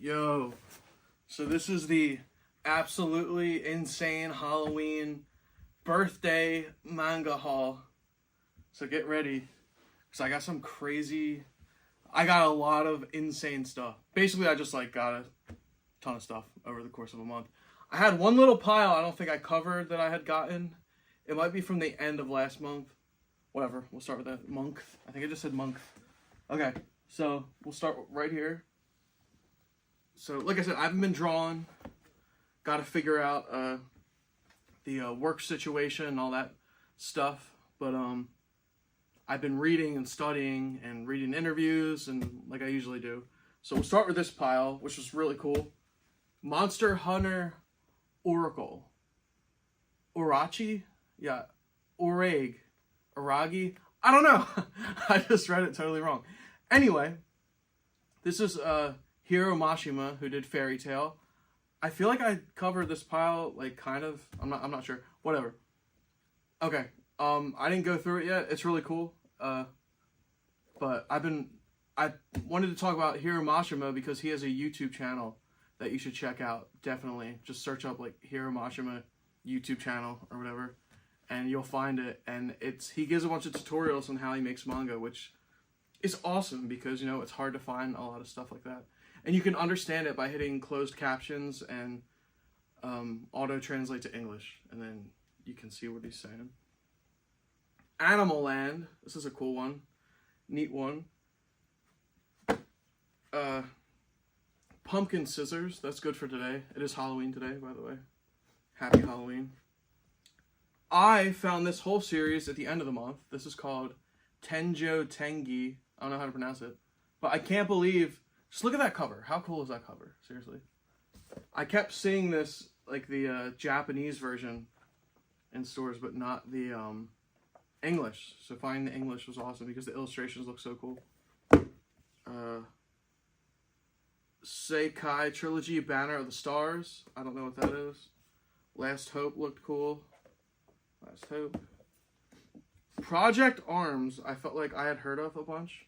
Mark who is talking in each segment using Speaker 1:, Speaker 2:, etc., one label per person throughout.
Speaker 1: Yo, so this is the absolutely insane Halloween birthday manga haul. So get ready, because I got I got a lot of insane stuff. Basically, I just got a ton of stuff over the course of a month. I had one little pile I don't think I covered that I had gotten. It might be from the end of last month. Whatever, we'll start with that. Month. I think I just said month. Okay, so we'll start right here. So, like I said, I haven't been drawing. Got to figure out the work situation and all that stuff. But I've been reading and studying and reading interviews and like I usually do. So we'll start with this pile, which was really cool. Monster Hunter Oracle. Orachi? Yeah. Aragi? I don't know. I just read it totally wrong. Anyway, this is Hiro Mashima, who did Fairy Tail. I feel like I covered this pile, kind of. I'm not sure. Whatever. Okay. I didn't go through it yet. It's really cool. But I wanted to talk about Hiro Mashima because he has a YouTube channel that you should check out. Definitely. Just search up Hiro Mashima YouTube channel or whatever, and you'll find it. And he gives a bunch of tutorials on how he makes manga, which is awesome because it's hard to find a lot of stuff like that. And you can understand it by hitting closed captions and auto translate to English, and then you can see what he's saying. Animal Land. This is a cool one. Neat one. Pumpkin Scissors. That's good for today. It is Halloween today, by the way. Happy Halloween. I found this whole series at the end of the month. This is called Tenjo Tengi. I don't know how to pronounce it. But I can't believe... Just look at that cover. How cool is that cover? Seriously. I kept seeing this, the Japanese version in stores, but not the English. So finding the English was awesome because the illustrations look so cool. Seikai Trilogy Banner of the Stars. I don't know what that is. Last Hope looked cool. Last Hope. Project Arms. I felt like I had heard of a bunch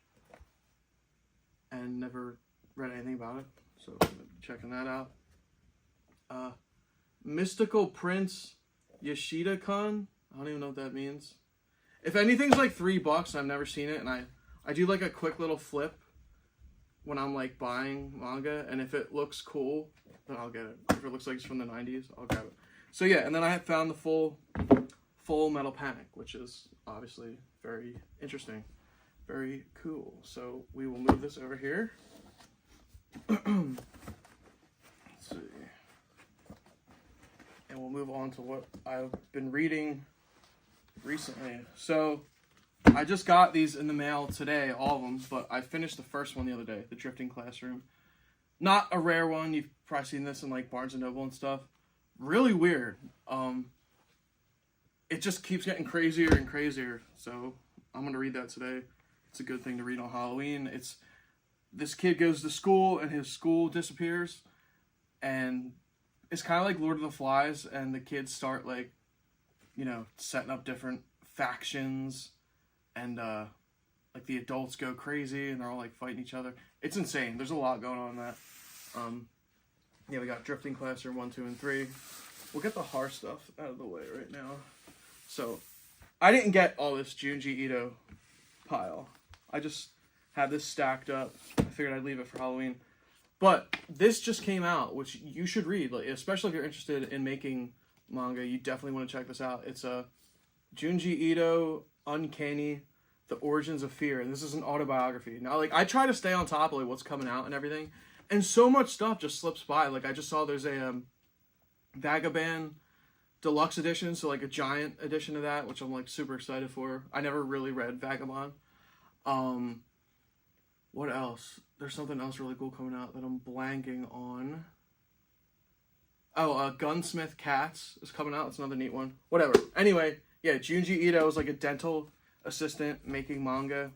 Speaker 1: and never read anything about it, so checking that out. Mystical Prince Yoshida-kun. I don't even know what that means. If anything's $3, I've never seen it, and I do a quick little flip when I'm buying manga, and if it looks cool, then I'll get it. If it looks like it's from the 90s, I'll grab it. So yeah, and then I had found the Full Metal Panic, which is obviously very interesting. Very cool. So we will move this over here. Let's see. And we'll move on to what I've been reading recently. So I just got these in the mail today, all of them, but I finished the first one the other day, The Drifting Classroom. Not a rare one. You've probably seen this in Barnes & Noble and stuff. Really weird. It just keeps getting crazier and crazier. So I'm going to read that today. It's a good thing to read on Halloween. This kid goes to school and his school disappears, and it's kind of like Lord of the Flies, and the kids start setting up different factions, and the adults go crazy and they're all fighting each other. It's insane. There's a lot going on in that. Yeah, we got Drifting Classroom 1, 2, and 3. We'll get the horror stuff out of the way right now. So I didn't get all this Junji Ito pile. I just had this stacked up. I figured I'd leave it for Halloween. But this just came out, which you should read, especially if you're interested in making manga. You definitely want to check this out. It's a Junji Ito Uncanny: The Origins of Fear. And this is an autobiography. Now, I try to stay on top of what's coming out and everything, and so much stuff just slips by. I just saw there's a Vagabond Deluxe edition, so a giant edition of that, which I'm super excited for. I never really read Vagabond. What else? There's something else really cool coming out that I'm blanking on. Oh, Gunsmith Cats is coming out. It's another neat one. Whatever. Anyway, yeah, Junji Ito is a dental assistant making manga.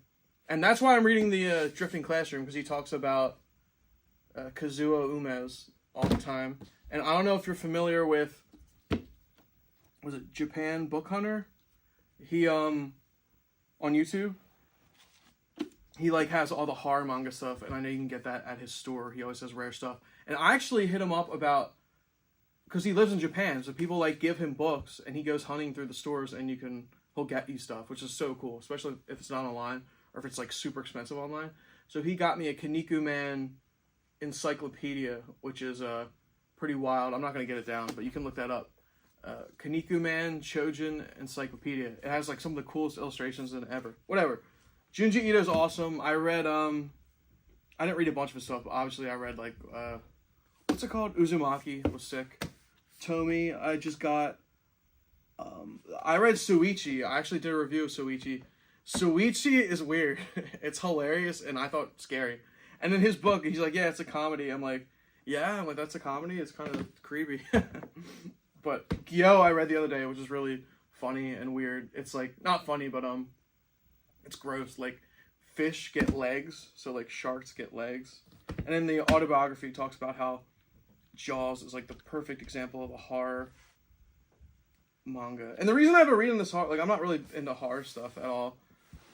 Speaker 1: And that's why I'm reading the Drifting Classroom, because he talks about Kazuo Umez all the time. And I don't know if you're familiar with, was it Japan Book Hunter? He, on YouTube, he like has all the horror manga stuff, and I know you can get that at his store. He always has rare stuff. And I actually hit him up about, because he lives in Japan, so people like give him books, and he goes hunting through the stores, and he'll get you stuff, which is so cool, especially if it's not online or if it's like super expensive online. So he got me a Kinnikuman encyclopedia, which is pretty wild. I'm not gonna get it down, but you can look that up. Kinnikuman Chojin Encyclopedia. It has like some of the coolest illustrations than ever. Whatever. Junji Ito's awesome. I read I didn't read a bunch of his stuff, but obviously I read like what's it called? Uzumaki was sick. Tomy, I just got I read Suichi. I actually did a review of Suichi. Suichi is weird. It's hilarious and I thought scary. And in his book, he's like, yeah, it's a comedy. I'm like, yeah, that's a comedy. It's kind of creepy. But Gyo I read the other day, which is really funny and weird. It's like not funny, but it's gross. Like fish get legs, so like sharks get legs. And in the autobiography, it talks about how Jaws is like the perfect example of a horror manga. And the reason I've been reading this horror, like I'm not really into horror stuff at all.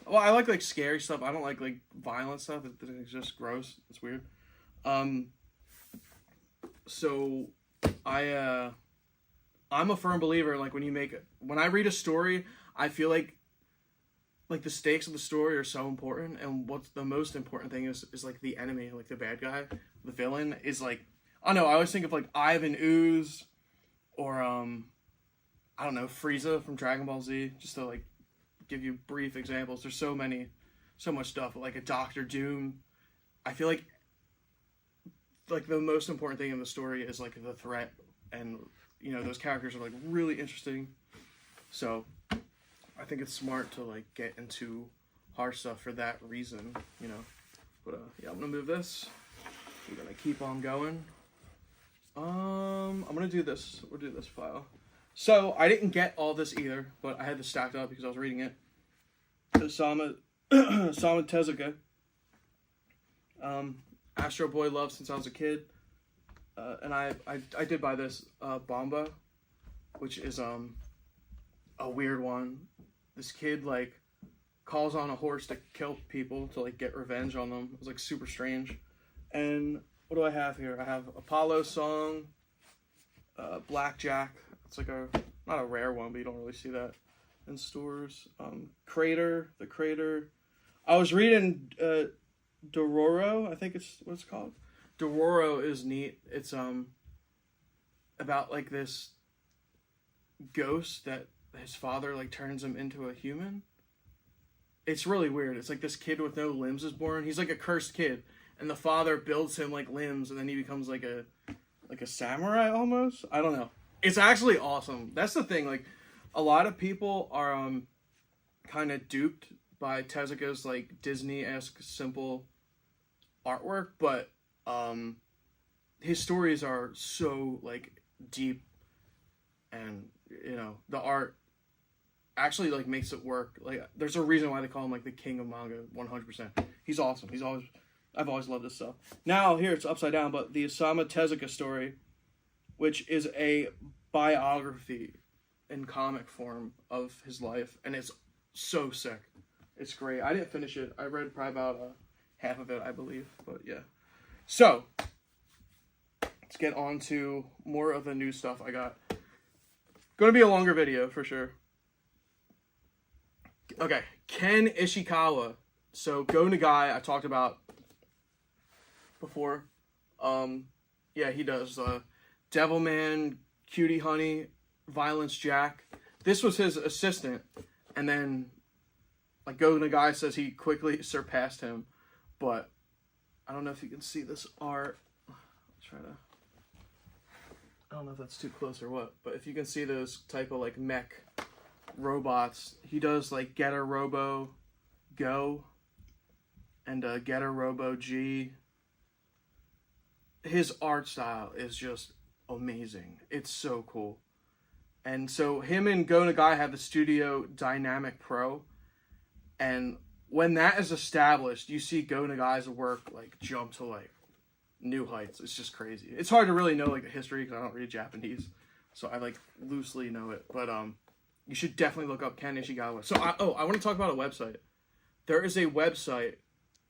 Speaker 1: Well, I like scary stuff. I don't like violent stuff. It's just gross. It's weird. So I'm a firm believer, like when I read a story, I feel like the stakes of the story are so important, and what's the most important thing is like the enemy, like the bad guy, the villain is like, I don't know, I always think of like Ivan Ooze or I don't know, Frieza from Dragon Ball Z, just to like give you brief examples. There's so much stuff, like a Doctor Doom. I feel like the most important thing in the story is like the threat, and you know, those characters are like really interesting. So I think it's smart to like get into hard stuff for that reason, you know. But yeah, I'm gonna move this. We're gonna keep on going. I'm gonna do this. We'll do this file. So I didn't get all this either, but I had this stacked up because I was reading it. Osamu Tezuka. Astro Boy love since I was a kid. And I did buy this Bomba, which is a weird one. This kid like calls on a horse to kill people to like get revenge on them. It was like super strange. And what do I have here? I have Apollo Song, Blackjack. It's like not a rare one, but you don't really see that in stores. Crater, the Crater. I was reading Dororo, I think it's what it's called. Dororo is neat. It's about like this ghost that his father like turns him into a human. It's really weird. It's like this kid with no limbs is born. He's like a cursed kid, and the father builds him like limbs, and then he becomes like a samurai almost. I don't know. It's actually awesome. That's the thing. Like a lot of people are kind of duped by Tezuka's like Disney-esque simple artwork, but his stories are so like deep, and you know, the art actually like makes it work. Like there's a reason why they call him like the king of manga. 100%. He's awesome. I've always loved this stuff. Now here it's upside down, but the Osamu Tezuka story, which is a biography in comic form of his life, and it's so sick. It's great. I didn't finish it. I read probably about half of it, I believe, but yeah. So let's get on to more of the new stuff I got. Gonna be a longer video for sure. Okay, Ken Ishikawa. So Go Nagai I talked about before. Yeah, he does Devilman, Cutie Honey, Violence Jack. This was his assistant, and then like Go Nagai says he quickly surpassed him, but I don't know if you can see this art. I don't know if that's too close or what, but if you can see those type of like mech robots, he does like Getter Robo Go and Getter Robo G. His art style is just amazing. It's so cool. And so him and Go Nagai have the Studio Dynamic Pro, and when that is established, you see Go Nagai's work like jump to like new heights. It's just crazy. It's hard to really know like the history because I don't read Japanese, so I like loosely know it. But you should definitely look up Ken Ishikawa. So I want to talk about a website. There is a website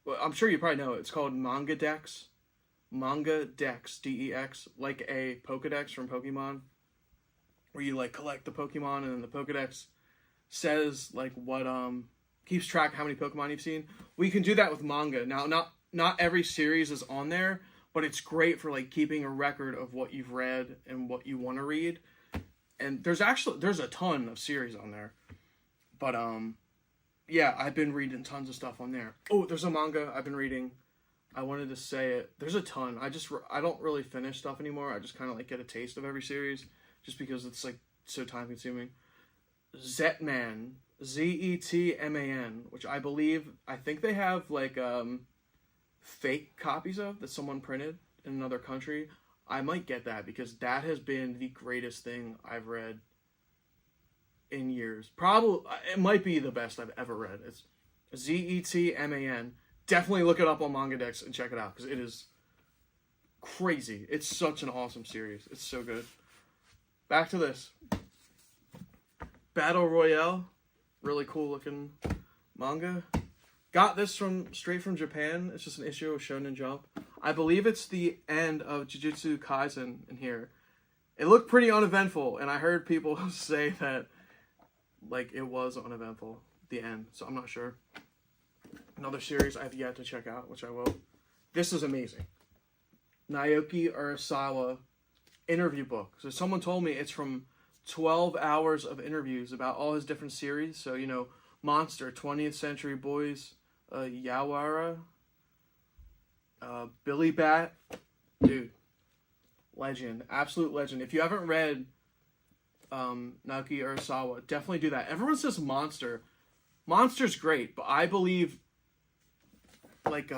Speaker 1: well, I'm sure you probably know it. It's called Manga Dex. Manga Dex, Dex, like a Pokedex from Pokemon, where you like collect the Pokemon and then the Pokedex says like what keeps track of how many Pokemon you've seen. We can do that with manga. Now not every series is on there, but it's great for like keeping a record of what you've read and what you want to read. And there's a ton of series on there. But yeah, I've been reading tons of stuff on there. Oh, there's a manga I've been reading. I wanted to say it. There's a ton. I don't really finish stuff anymore. I just kind of like get a taste of every series just because it's like so time consuming. Zetman, Zetman, which I think they have like fake copies of that someone printed in another country. I might get that because that has been the greatest thing I've read in years. Probably it might be the best I've ever read. It's Zetman. Definitely look it up on Manga Dex and check it out because it is crazy. It's such an awesome series. It's so good. Back to this. Battle Royale. Really cool looking manga. Got this straight from Japan. It's just an issue of Shonen Jump. I believe it's the end of Jujutsu Kaisen in here. It looked pretty uneventful, and I heard people say that like it was uneventful, the end, so I'm not sure. Another series I've yet to check out, which I will. This is amazing. Naoki Urasawa interview book. So someone told me it's from 12 hours of interviews about all his different series. So, you know, Monster, 20th Century Boys, Yawara, Billy Bat. Dude, legend. Absolute legend. If you haven't read Naoki Urasawa, definitely do that. Everyone says Monster. Monster's great, but I believe like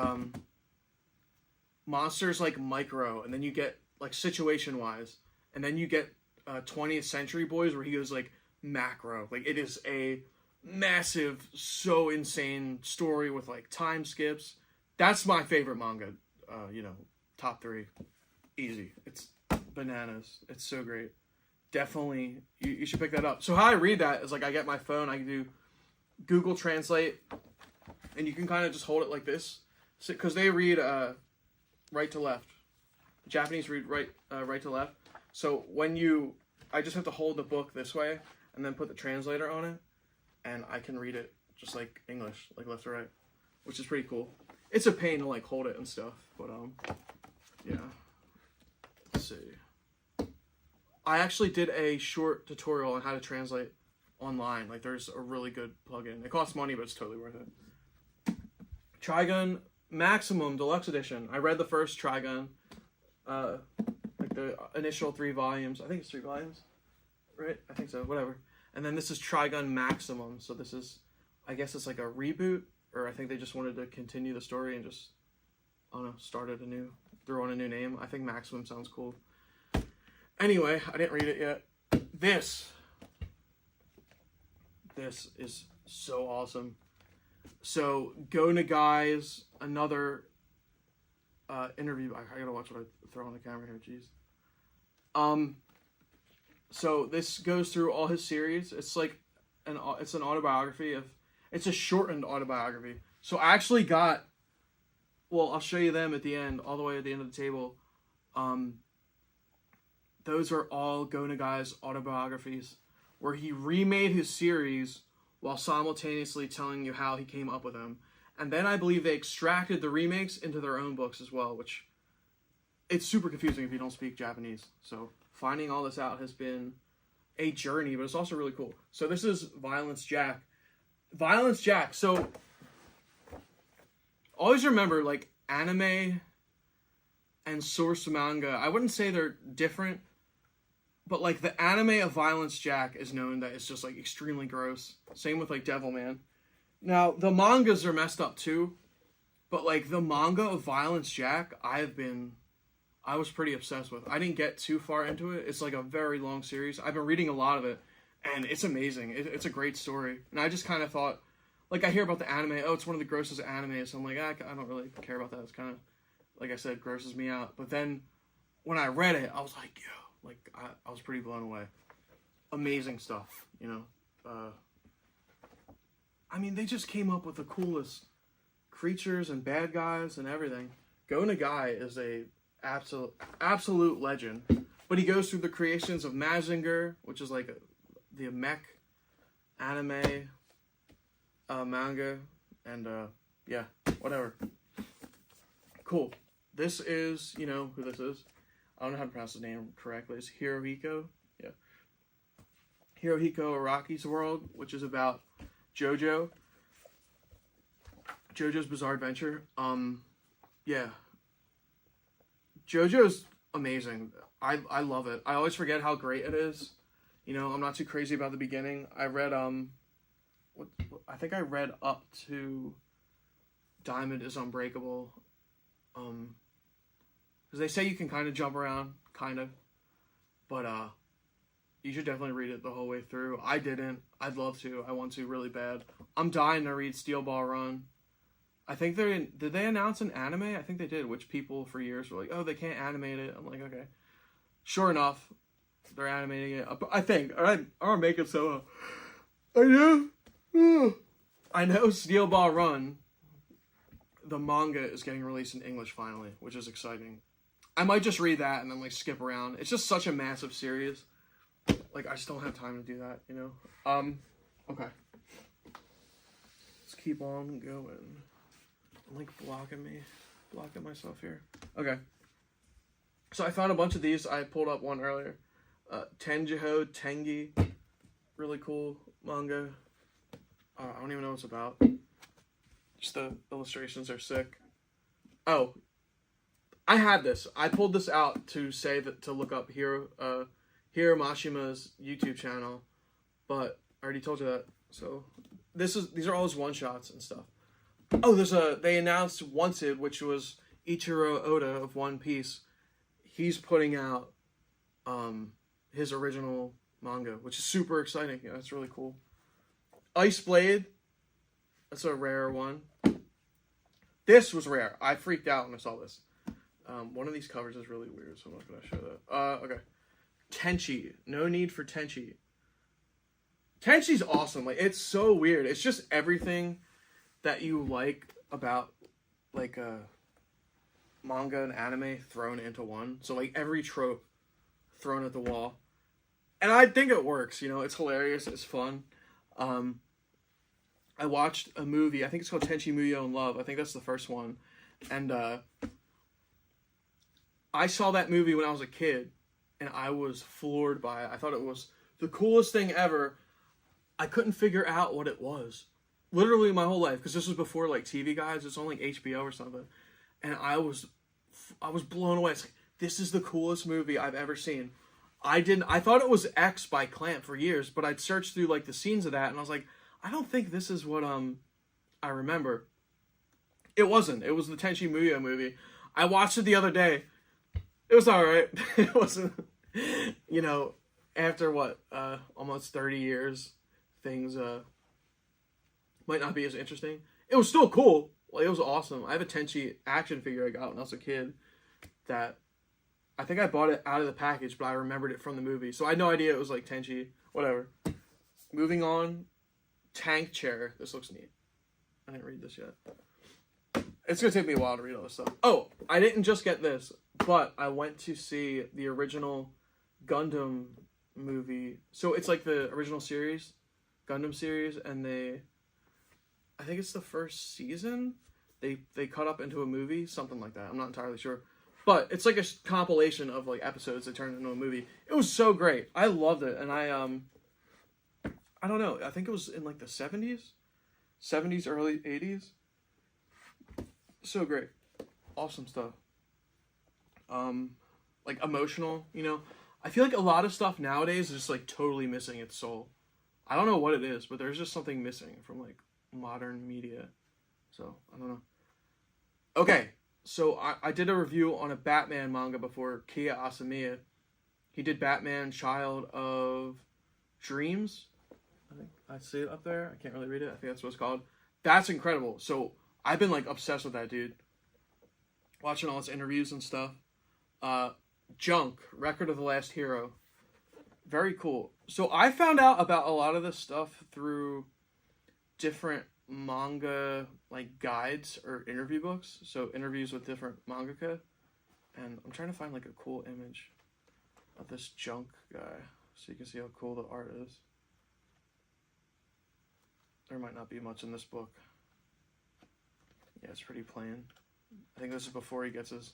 Speaker 1: Monster's like micro, and then you get like situation wise, and then you get 20th Century Boys where he goes like macro. Like it is a massive, so insane story with like time skips. That's my favorite manga. You know, top 3, easy. It's bananas. It's so great. Definitely, you should pick that up. So how I read that is like I get my phone, I do Google Translate, and you can kind of just hold it like this, because they read right to left. The Japanese read right to left. So I just have to hold the book this way and then put the translator on it, and I can read it just like English, like left to right, which is pretty cool. It's a pain to like hold it and stuff, but yeah. Let's see. I actually did a short tutorial on how to translate online. Like there's a really good plugin. It costs money, but it's totally worth it. Trigun Maximum Deluxe Edition. I read the first Trigun, like the initial 3 volumes. I think it's 3 volumes, right? I think so. Whatever. And then this is Trigun Maximum. So this is, I guess it's like a reboot, or I think they just wanted to continue the story and just, I don't know, throw on a new name. I think Maximum sounds cool. Anyway, I didn't read it yet. This is so awesome. So, Go Nagai's another interview. I gotta watch what I throw on the camera here, jeez. So this goes through all his series. It's like an autobiography it's a shortened autobiography. So I actually got, well, I'll show you them at the end, all the way at the end of the table. Those are all Go Nagai's autobiographies, where he remade his series while simultaneously telling you how he came up with them. And then I believe they extracted the remakes into their own books as well, which it's super confusing if you don't speak Japanese. So finding all this out has been a journey, but it's also really cool. So this is Violence Jack. Violence Jack. So always remember, like, anime and source manga, I wouldn't say they're different, but like the anime of Violence Jack is known that it's just like extremely gross. Same with like Devilman. Now the mangas are messed up too, but like the manga of Violence Jack, I was pretty obsessed with. I didn't get too far into it. It's like a very long series. I've been reading a lot of it, and it's amazing. It's a great story. And I just kind of thought, like, I hear about the anime. Oh, it's one of the grossest animes. So I'm like, I don't really care about that. It's kind of, like I said, grosses me out. But then when I read it, I was like, yo. Like, I was pretty blown away. Amazing stuff, you know. I mean, they just came up with the coolest creatures and bad guys and everything. Go Nagai is a absolute legend. But he goes through the creations of Mazinger, which is like the mech anime manga, and yeah, whatever. Cool. This is, you know who this is. I don't know how to pronounce his name correctly. It's Hirohiko. Yeah. Hirohiko Araki's World, which is about JoJo's Bizarre Adventure. Yeah. JoJo's amazing. I love it. I always forget how great it is. You know, I'm not too crazy about the beginning. I read I think I read up to Diamond is Unbreakable. Because they say you can kind of jump around, kind of. But you should definitely read it the whole way through. I didn't. I'd love to. I want to really bad. I'm dying to read Steel Ball Run. I think did they announce an anime? I think they did, which people for years were like, oh, they can't animate it. I'm like, okay. Sure enough, they're animating it. I think. I'll make it so. I know Steel Ball Run, the manga, is getting released in English finally, which is exciting. I might just read that and then like skip around. It's just such a massive series. Like, I just don't have time to do that, you know? Okay. Let's keep on going. I'm like blocking myself here. Okay. So I found a bunch of these. I pulled up one earlier. Tenjiho Tengi. Really cool manga. I don't even know what it's about. Just the illustrations are sick. Oh. I had this. I pulled this out to say that to look up Hiro Mashima's YouTube channel. But I already told you that. So these are all his one-shots and stuff. Oh, they announced Wanted, which was Ichiro Oda of One Piece. He's putting out his original manga, which is super exciting. Yeah, that's really cool. Ice Blade, that's a rare one. This was rare. I freaked out when I saw this. One of these covers is really weird, so I'm not going to show that. Okay. Tenchi. No need for Tenchi. Tenchi's awesome. Like, it's so weird. It's just everything that you like about, like, manga and anime thrown into one. So, like, every trope thrown at the wall. And I think it works, you know. It's hilarious. It's fun. I watched a movie. I think it's called Tenchi Muyo in Love. I think that's the first one. And I saw that movie when I was a kid. And I was floored by it. I thought it was the coolest thing ever. I couldn't figure out what it was. Literally my whole life. Because this was before, like, TV Guides. It's on, like, HBO or something. And I was blown away. It's like, this is the coolest movie I've ever seen. I thought it was X by Clamp for years. But I'd searched through, like, the scenes of that. And I was like, I don't think this is what, I remember. It wasn't. It was the Tenchi Muyo movie. I watched it the other day. It was alright. It wasn't, you know, after what, almost 30 years, things, might not be as interesting. It was still cool. Like, it was awesome. I have a Tenchi action figure I got when I was a kid that, I think I bought it out of the package, but I remembered it from the movie. So I had no idea it was, like, Tenchi. Whatever. Moving on. Tank Chair. This looks neat. I didn't read this yet. It's going to take me a while to read all this stuff. Oh, I didn't just get this, but I went to see the original Gundam movie. So it's like the original series, Gundam series, and I think it's the first season, they cut up into a movie, something like that. I'm not entirely sure. But it's like a compilation of like episodes that turned into a movie. It was so great. I loved it. And I don't know. I think it was in like the 70s, early 80s. So great. Awesome stuff. Like emotional, you know. I feel like a lot of stuff nowadays is just like totally missing its soul. I don't know what it is, but there's just something missing from like modern media. So, I don't know. Okay, so I did a review on a Batman manga before, Kia Asamiya. He did Batman Child of Dreams. I think I see it up there. I can't really read it. I think that's what it's called. That's incredible. So, I've been like obsessed with that dude. Watching all his interviews and stuff. Junk, Record of the Last Hero. Very cool. So I found out about a lot of this stuff through different manga like guides or interview books. So interviews with different mangaka. And I'm trying to find like a cool image of this junk guy so you can see how cool the art is. There might not be much in this book. Yeah, it's pretty plain. I think this is before he gets his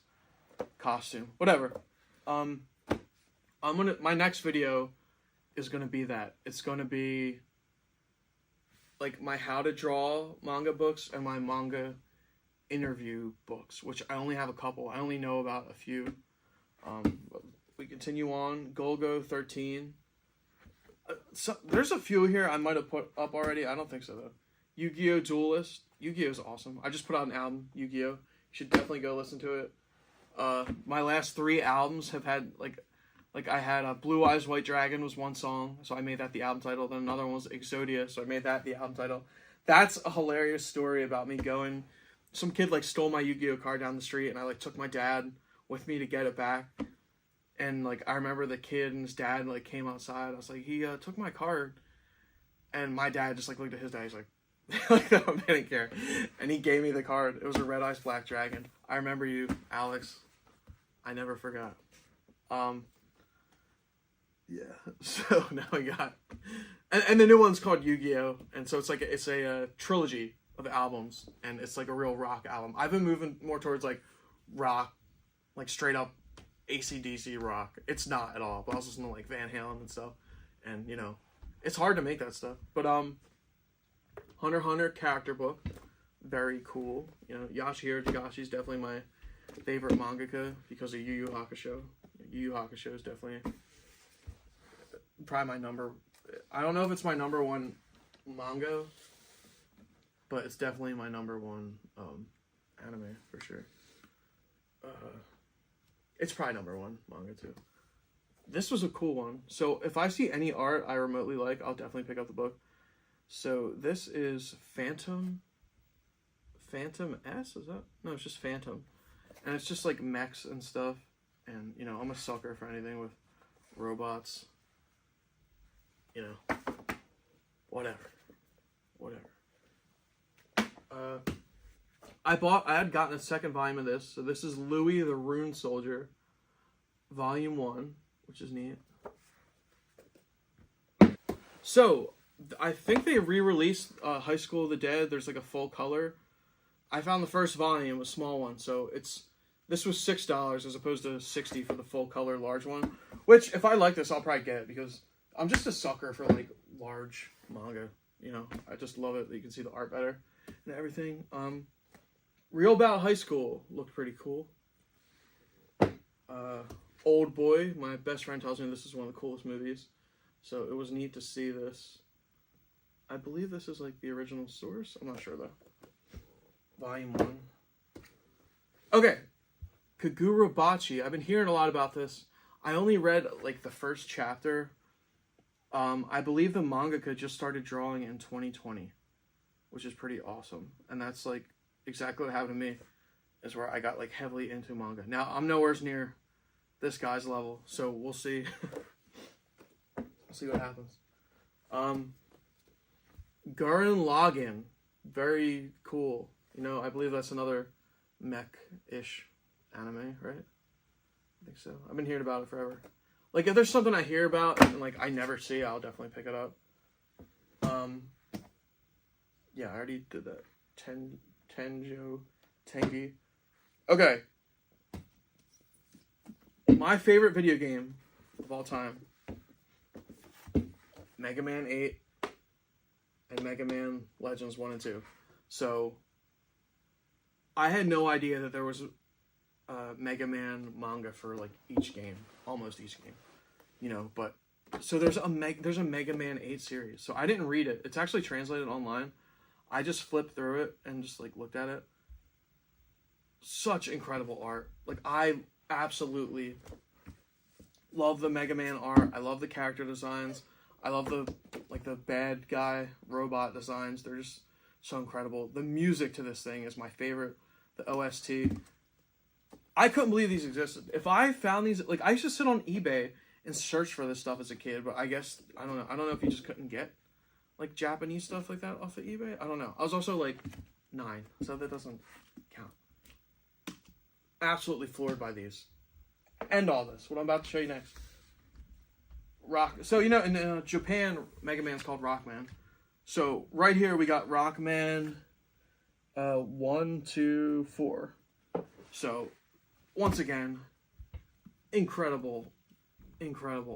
Speaker 1: costume. Whatever. My next video is gonna be that. It's gonna be like my how to draw manga books and my manga interview books, which I only have a couple. I only know about a few. But we continue on. Golgo 13. So there's a few here I might have put up already. I don't think so though. Yu-Gi-Oh! Duelist. Yu-Gi-Oh! Is awesome. I just put out an album, Yu-Gi-Oh! You should definitely go listen to it. My last 3 albums have had like I had Blue Eyes White Dragon was one song, so I made that the album title. Then another one was Exodia, so I made that the album title. That's a hilarious story about me going. Some kid like stole my Yu-Gi-Oh! Card down the street, and I like took my dad with me to get it back. And like I remember the kid and his dad like came outside. I was like, he took my card, and my dad just like looked at his dad. He's like, like no, I didn't care, and he gave me the card. It was a Red Eyes Black Dragon. I remember you, Alex. I never forgot. Yeah. So now we got, and the new one's called Yu-Gi-Oh! And so it's like it's a trilogy of albums, and it's like a real rock album. I've been moving more towards like rock, like straight up AC/DC rock. It's not at all, but I was listening to like Van Halen and stuff, and you know, it's hard to make that stuff. But Hunter x Hunter character book, very cool. You know, Yasuhiro Togashi's definitely my favorite mangaka because of Yu Yu Hakusho. Yu Yu Hakusho is definitely probably my number. I don't know if it's my number one manga, but it's definitely my number one anime for sure. It's probably number one manga too. This was a cool one. So if I see any art I remotely like, I'll definitely pick up the book. So this is Phantom S, is that? No, it's just Phantom. And it's just like mechs and stuff. And, you know, I'm a sucker for anything with robots. You know, whatever. I had gotten a second volume of this. So this is Louis the Rune Soldier, Volume 1, which is neat. So, I think they re-released High School of the Dead. There's like a full color. I found the first volume, a small one, so this was $6 as opposed to $60 for the full color large one. Which, if I like this, I'll probably get it because I'm just a sucker for like large manga. You know, I just love it that you can see the art better and everything. Real Battle High School looked pretty cool. Old Boy, my best friend tells me this is one of the coolest movies, so it was neat to see this. I believe this is like the original source. I'm not sure though. Volume 1. Okay. Kagurabachi. I've been hearing a lot about this. I only read like the first chapter. I believe the mangaka just started drawing in 2020, which is pretty awesome. And that's like exactly what happened to me, is where I got like heavily into manga. Now I'm nowhere near this guy's level, so we'll see. We'll see what happens. Gurren Lagann, very cool. You know, I believe that's another mech-ish anime, right? I think so. I've been hearing about it forever. Like, if there's something I hear about and, like, I never see, I'll definitely pick it up. Yeah, I already did that. Tengi. Okay. My favorite video game of all time. Mega Man 8 and Mega Man Legends 1 and 2. So, I had no idea that there was Mega Man manga for like each game, almost each game, you know. But so there's a Mega Man 8 series. So I didn't read it. It's actually translated online. I just flipped through it and just like looked at it. Such incredible art. Like I absolutely love the Mega Man art. I love the character designs. I love the bad guy robot designs. They're just so incredible. The music to this thing is my favorite. The OST. I couldn't believe these existed. If I found these, like I used to sit on eBay and search for this stuff as a kid, but I guess I don't know if you just couldn't get like Japanese stuff like that off of eBay. I don't know. I was also like 9, so that doesn't count. Absolutely floored by these. And all this. What I'm about to show you next. Rock. So, you know, in Japan, Mega Man's called Rockman. So, right here we got Rockman 1, 2, 4. So, once again, incredible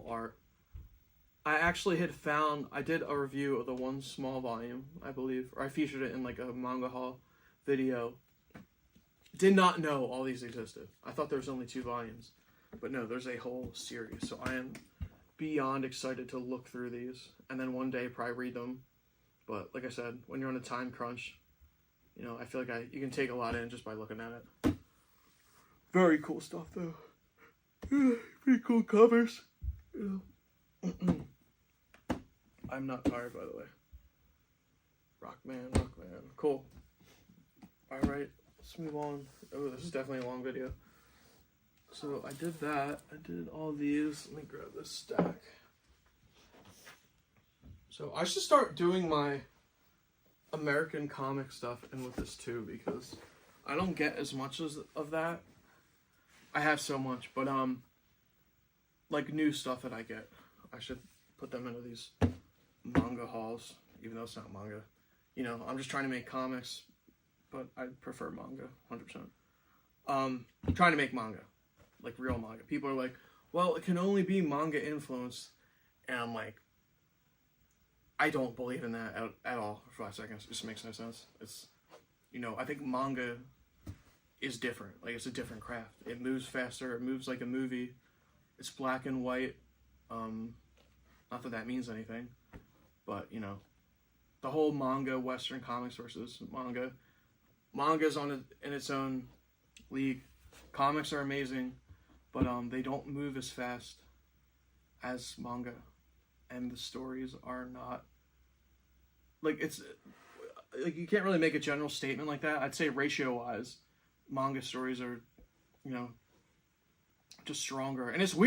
Speaker 1: art. I actually had found, I did a review of the one small volume, I believe, or I featured it in like a manga haul video. Did not know all these existed. I thought there was only 2 volumes, but no, there's a whole series. So I am beyond excited to look through these, and then one day probably read them. But like I said, when you're on a time crunch, you know, I feel like you can take a lot in just by looking at it. Very cool stuff though. Pretty cool covers. I'm not tired, by the way. Rockman. Cool. Alright, let's move on. Oh, this is definitely a long video. So I did that. I did all these. Let me grab this stack. So I should start doing my American comic stuff in with this too, because I don't get as much of that. I have so much, but like new stuff that I get, I should put them into these manga hauls, even though it's not manga. You know, I'm just trying to make comics, but I prefer manga, 100%. Trying to make manga, like real manga. People are like, well, it can only be manga influenced, and I'm like, I don't believe in that at all for 5 seconds. It just makes no sense. It's, you know, I think manga is different. Like, it's a different craft. It moves faster. It moves like a movie. It's black and white. Not that that means anything, but, you know, the whole manga, Western comics versus manga. Manga's in its own league. Comics are amazing, but they don't move as fast as manga, and the stories are not, like, it's like, you can't really make a general statement like that. I'd say ratio-wise, manga stories are, you know, just stronger, and it's weird.